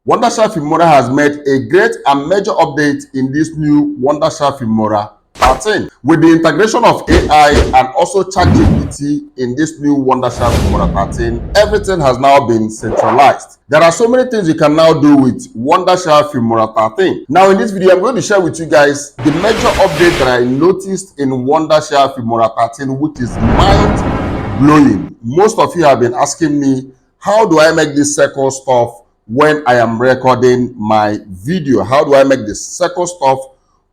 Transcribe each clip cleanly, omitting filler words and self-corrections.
Wondershare Filmora has made a great and major update in this new Wondershare Filmora 13. With the integration of AI and also ChatGPT in this new Wondershare Filmora 13, everything has now been centralized. There are so many things you can now do with Wondershare Filmora 13. Now in this video, I'm going to share with you guys the major update that I noticed in Wondershare Filmora 13, which is mind-blowing. Most of you have been asking me, how do I make this circle stuff when I am recording my video? How do I make the circle stuff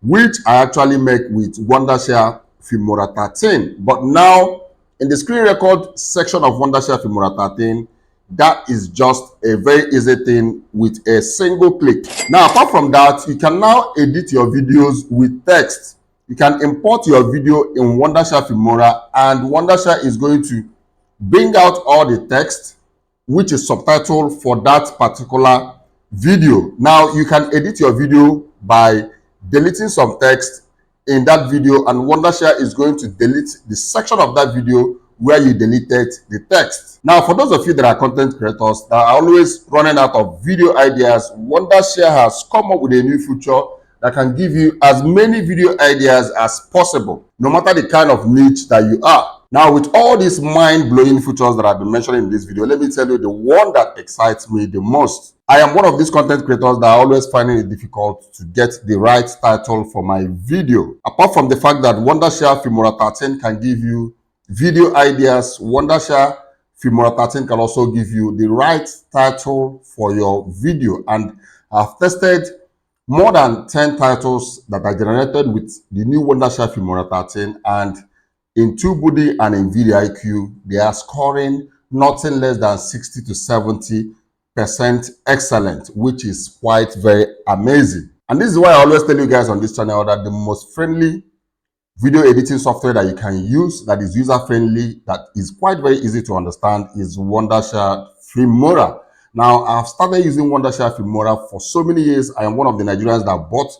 which I actually make with Wondershare Filmora 13? But now in the screen record section of Wondershare Filmora 13, that is just a very easy thing with a single click. Now apart from that, you can now edit your videos with text. You can import your video in Wondershare Filmora, and Wondershare is going to bring out all the text which is subtitled for that particular video. Now you can edit your video by deleting some text in that video, and Wondershare is going to delete the section of that video where you deleted the text. Now for those of you that are content creators that are always running out of video ideas, Wondershare has come up with a new feature that can give you as many video ideas as possible, no matter the kind of niche that you are. Now, with all these mind-blowing features that I've been mentioning in this video, let me tell you the one that excites me the most. I am one of these content creators that are always finding it difficult to get the right title for my video. Apart from the fact that Wondershare Filmora 13 can give you video ideas, Wondershare Filmora 13 can also give you the right title for your video. And I've tested more than 10 titles that are generated with the new Wondershare Filmora 13, and in TubeBuddy and in VidIQ, they are scoring nothing less than 60 to 70% excellent, which is quite very amazing. And this is why I always tell you guys on this channel that the most friendly video editing software that you can use, that is user-friendly, that is quite very easy to understand, is Wondershare Filmora. Now, I've started using Wondershare Filmora for so many years. I am one of the Nigerians that bought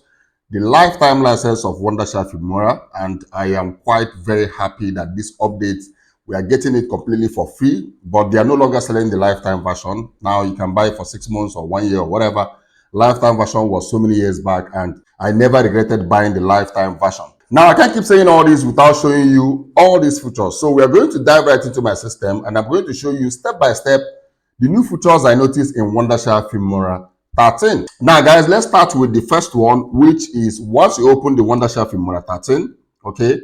the lifetime license of Wondershare Filmora, and I am quite very happy that this update, we are getting it completely for free, but they are no longer selling the lifetime version. Now you can buy it for 6 months or 1 year or whatever. Lifetime version was so many years back, and I never regretted buying the lifetime version. Now I can't keep saying all this without showing you all these features. So we are going to dive right into my system, and I'm going to show you step by step the new features I noticed in Wondershare Filmora 13. Now guys, let's start with the first one, which is once you open the Wondershare Filmora 13, okay,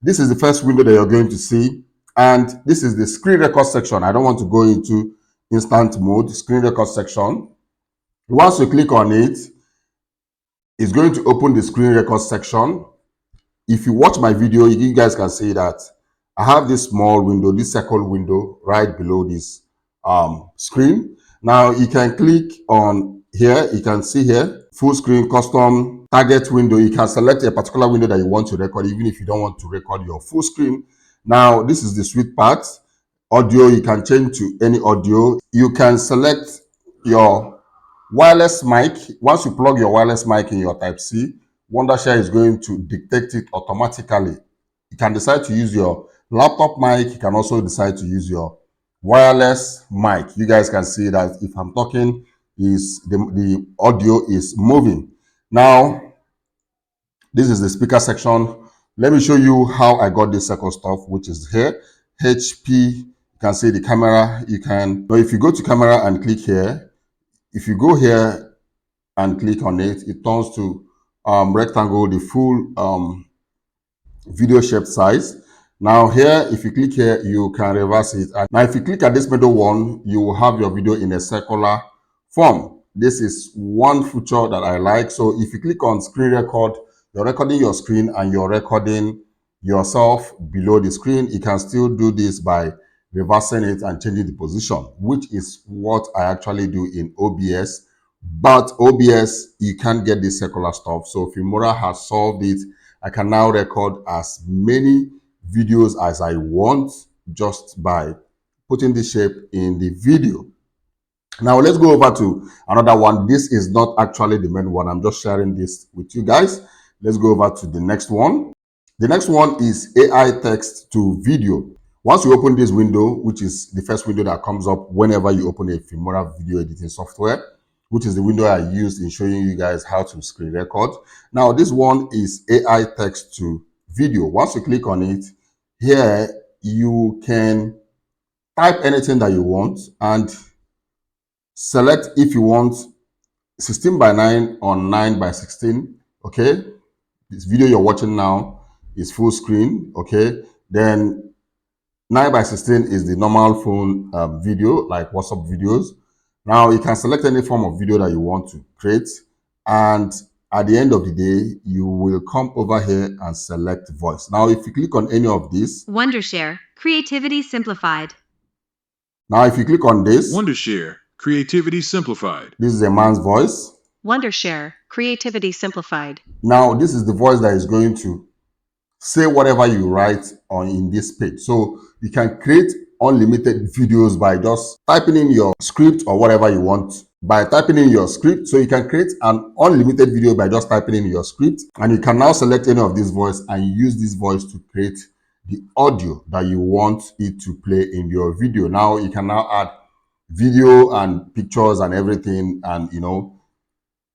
this is the first window that you're going to see, and this is the screen record section. I don't want to go into instant mode. Screen record section, once you click on it, it's going to open the screen record section. If you watch my video, you guys can see that I have this small window, this circle window right below this screen. Now you can click on here, you can see here, full screen custom target window. You can select a particular window that you want to record, even if you don't want to record your full screen. Now this is the sweet part. Audio, you can change to any audio. You can select your wireless mic. Once you plug your wireless mic in your Type-C, Wondershare is going to detect it automatically. You can decide to use your laptop mic. You can also decide to use your wireless mic. You guys can see that if I'm talking, is the audio is moving. Now this is the speaker section. Let me show you how I got this circle stuff, which is here. HP, you can see the camera. You can, if you go to camera and click here, if you go here and click on it, it turns to rectangle, the full video shape size. Now here, if you click here, you can reverse it. And now if you click at this middle one, you will have your video in a circular form. This is one feature that I like. So if you click on screen record, you're recording your screen and you're recording yourself below the screen. You can still do this by reversing it and changing the position, which is what I actually do in OBS. But OBS, you can't get this circular stuff. So Filmora has solved it. I can now record as many videos as I want just by putting the shape in the video. Now let's go over to another one. This is not actually the main one. I'm just sharing this with you guys. Let's go over to the next one. The next one is AI text to video. Once you open this window, which is the first window that comes up whenever you open a Filmora video editing software, which is the window I used in showing you guys how to screen record. Now, this one is AI text to video. Once you click on it, here you can type anything that you want and select if you want 16 by 9 or 9 by 16. Okay, this video you're watching now is full screen. Okay, then 9 by 16 is the normal phone video, like WhatsApp videos. Now you can select any form of video that you want to create, and at the end of the day you will come over here and select voice. Now if you click on any of this, Wondershare, creativity simplified. now if you click on this, Wondershare, creativity simplified. this is a man's voice. Wondershare, creativity simplified. Now this is the voice that is going to say whatever you write on in this page. So you can create unlimited videos by just typing in your script or whatever you want. By typing in your script, so you can create an unlimited video by just typing in your script, and you can now select any of this voice and use this voice to create the audio that you want it to play in your video. Now you can now add video and pictures and everything, and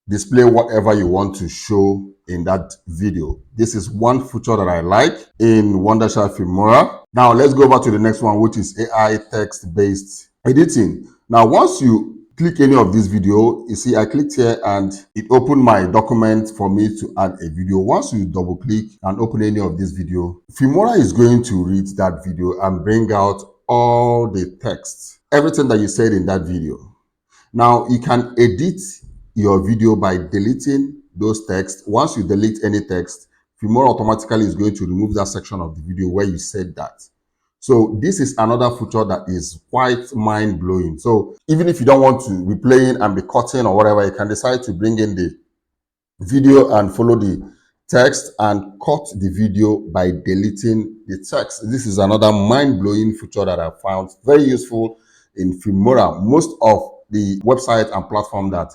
display whatever you want to show in that video. This is one feature that I like in Wondershare Filmora. Now let's go over to the next one, which is AI text-based editing. Now once you click any of this video, you see I clicked here and it opened my document for me to add a video. Once you double click and open any of this video, Filmora is going to read that video and bring out all the text, everything that you said in that video. Now you can edit your video by deleting those texts. Once you delete any text, Filmora automatically is going to remove that section of the video where you said that. So this is another feature that is quite mind-blowing. So even if you don't want to be playing and be cutting or whatever, you can decide to bring in the video and follow the text and cut the video by deleting the text. This is another mind-blowing feature that I found very useful in Filmora. Most of the website and platform that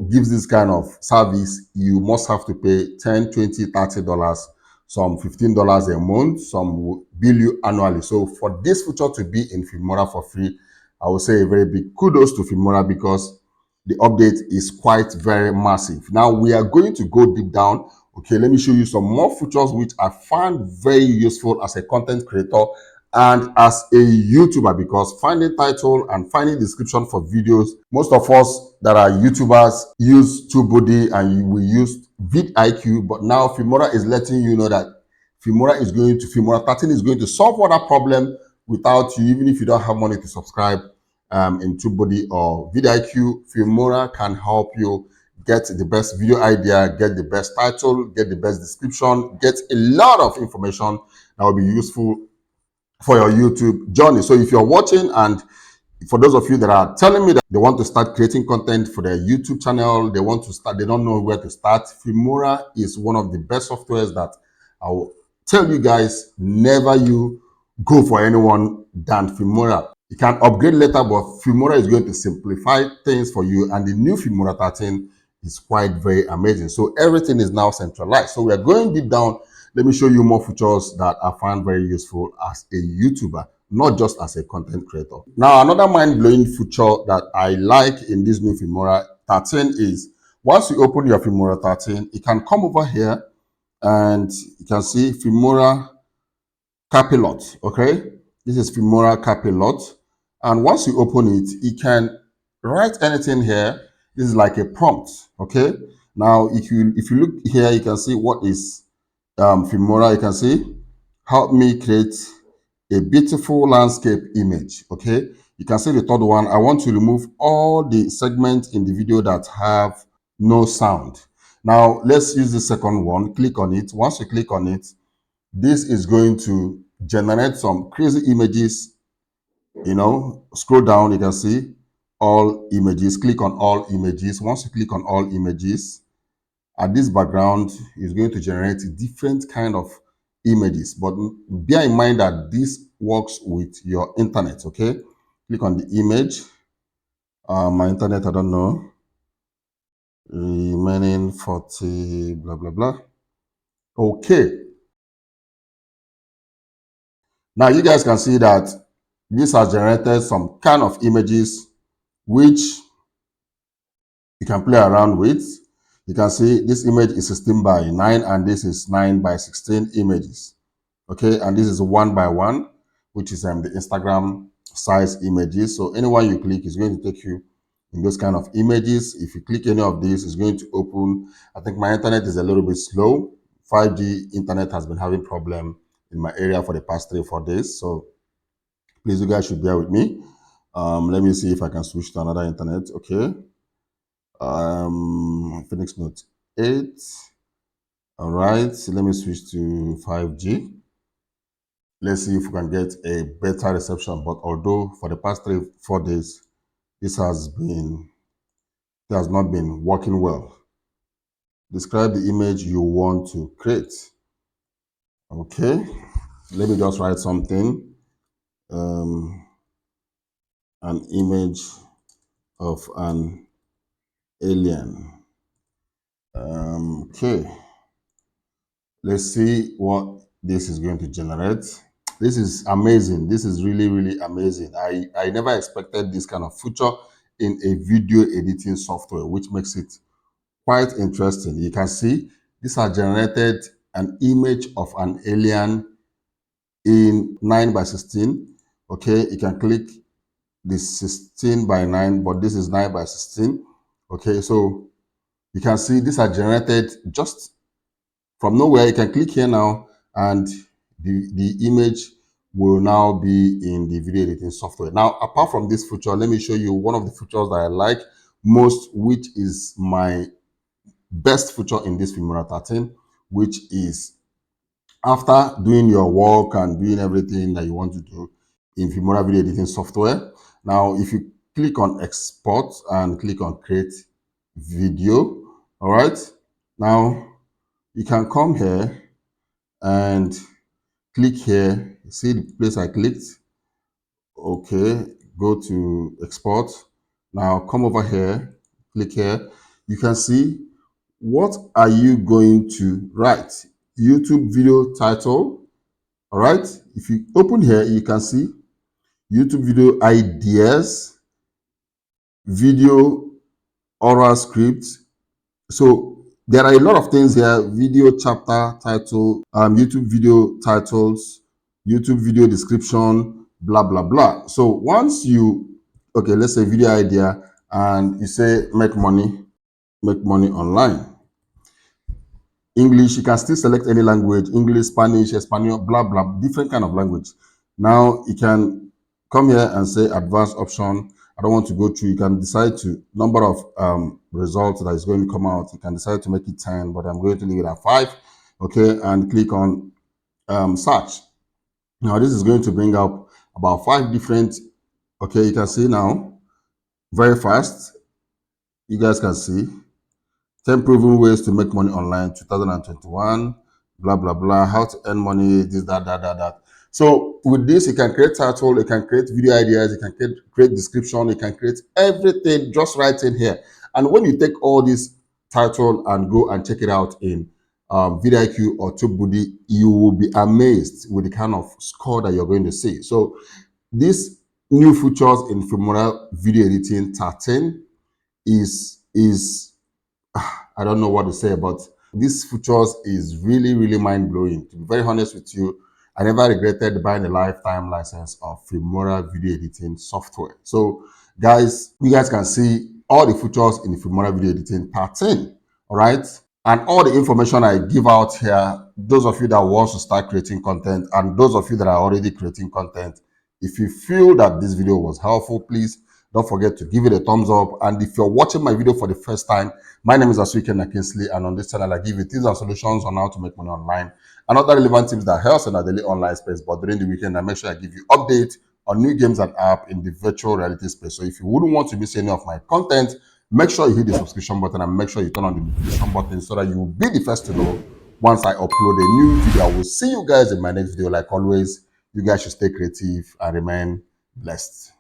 gives this kind of service, you must have to pay 10, 20, 30 dollars, some $15 a month, some will bill you annually. So for this feature to be in Filmora for free, I would say a very big kudos to Filmora, because the update is quite very massive. Now we are going to go deep down. Okay, let me show you some more features which I find very useful as a content creator and as a YouTuber, because finding title and finding description for videos, most of us that are YouTubers use TubeBuddy and we use vidIQ, but now Filmora is letting you know that Filmora 13 is going to solve all that problem without you, even if you don't have money to subscribe in TubeBuddy or vidIQ. Filmora can help you get the best video idea, get the best title, get the best description, get a lot of information that will be useful for your YouTube journey. So if you're watching, and for those of you that are telling me that they want to start creating content for their YouTube channel, they don't know where to start, Filmora is one of the best softwares that I will tell you guys, never you go for anyone than Filmora. You can upgrade later, but Filmora is going to simplify things for you, and the new Filmora 13 is quite very amazing. So everything is now centralized. So we are going deep down. Let me show you more features that I find very useful as a YouTuber, not just as a content creator. Now, another mind-blowing feature that I like in this new Filmora 13 is once you open your Filmora 13, you can come over here and you can see Filmora Capilot. Okay, this is Filmora Capilot, and once you open it, you can write anything here. This is like a prompt. Okay, now if you look here, you can see what is Filmora. You can see help me create a beautiful landscape image. Okay, you can see the third one. I want to remove all the segments in the video that have no sound. Now let's use the second one. Click on it. Once you click on it, this is going to generate some crazy images. Scroll down, you can see all images. Click on all images. Once you click on all images, at this background is going to generate different kind of images, but bear in mind that this works with your internet. Okay, click on the image. My internet, I don't know, remaining 40 blah blah blah. Okay, now you guys can see that this has generated some kind of images which can play around with. You can see this image is 16 by 9 and this is 9 by 16 images. Okay, and this is 1 by 1, which is the Instagram size images. So anyone you click is going to take you in those kind of images. If you click any of these, it's going to open. I think my internet is a little bit slow. 5G internet has been having problem in my area for the past 3-4 days. So please, you guys should bear with me. Let me see if I can switch to another internet. Okay. Phoenix Note 8. All right. So let me switch to 5G. Let's see if we can get a better reception. But although for the past 3-4 days, this has not been working well. Describe the image you want to create. Okay. Let me just write something. An image of an alien. Okay, let's see what this is going to generate. This is amazing. This is really, really amazing. I never expected this kind of feature in a video editing software, which makes it quite interesting. You can see this has generated an image of an alien in 9 by 16. Okay, you can click this 16 by 9, but this is 9 by 16. Okay, so you can see these are generated just from nowhere. You can click here now and the image will now be in the video editing software. Now, apart from this feature, let me show you one of the features that I like most, which is my best feature in this Filmora 13, which is after doing your work and doing everything that you want to do in Filmora video editing software. Now, if you click on export and click on create video, all right, now you can come here and click here. See the place I clicked? Okay, go to export. Now come over here, click here. You can see what are you going to write? YouTube video title. All right, if you open here, you can see YouTube video ideas, video oral script. So there are a lot of things here: video chapter title, YouTube video titles, YouTube video description, blah blah blah. So once you, okay, let's say video idea, and you say make money online. English, you can still select any language: English, Spanish, Espanol, blah blah, different kind of language. Now you can come here and say advanced option. I don't want to go through. You can decide to number of results that is going to come out. You can decide to make it 10, but I'm going to leave it at 5. Okay, and click on search. Now this is going to bring up about 5 different. Okay, you can see now very fast. You guys can see 10 proven ways to make money online 2021, blah blah blah, how to earn money, this that. So with this, you can create title, you can create video ideas, you can create description, you can create everything just right in here. And when you take all this title and go and check it out in vidIQ or TubeBuddy, you will be amazed with the kind of score that you're going to see. So these new features in Filmora video editing 13 is I don't know what to say, but these features is really, really mind-blowing. To be very honest with you, I never regretted buying a lifetime license of Filmora video editing software. So guys, you guys can see all the features in the Filmora video editing 13, all right? And all the information I give out here, those of you that want to start creating content and those of you that are already creating content, if you feel that this video was helpful, please don't forget to give it a thumbs up. And if you're watching my video for the first time, my name is Asuike Nakinsley, and on this channel, I give you tips and solutions on how to make money online and other relevant tips that helps in our daily online space. But during the weekend, I make sure I give you updates on new games and apps in the virtual reality space. So if you wouldn't want to miss any of my content, make sure you hit the subscription button and make sure you turn on the notification button so that you will be the first to know once I upload a new video. I will see you guys in my next video. Like always, you guys should stay creative and remain blessed.